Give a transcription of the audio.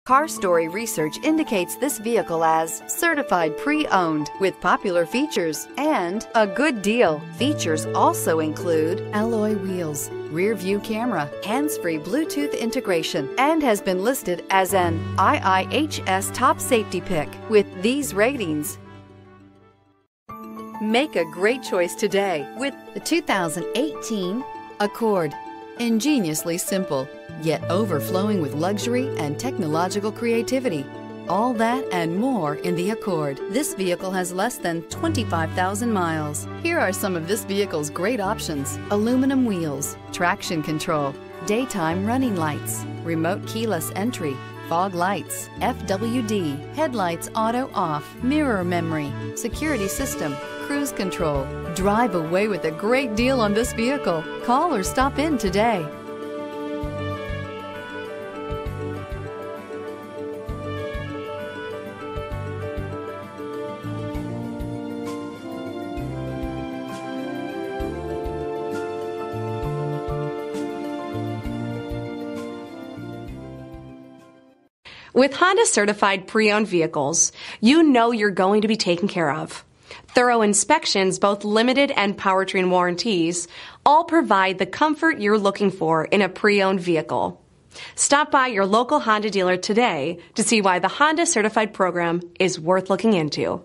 Car Story research indicates this vehicle as certified pre-owned with popular features and a good deal. Features also include alloy wheels, rear view camera, hands-free Bluetooth integration, and has been listed as an IIHS top safety pick with these ratings. Make a great choice today with the 2018 Accord. Ingeniously simple, yet overflowing with luxury and technological creativity. All that and more in the Accord. This vehicle has less than 25,000 miles. Here are some of this vehicle's great options: aluminum wheels, traction control, daytime running lights, remote keyless entry, fog lights, FWD, headlights auto off, mirror memory, security system, cruise control. Drive away with a great deal on this vehicle. Call or stop in today. With Honda certified pre-owned vehicles, you know you're going to be taken care of. Thorough inspections, both limited and powertrain warranties, all provide the comfort you're looking for in a pre-owned vehicle. Stop by your local Honda dealer today to see why the Honda certified program is worth looking into.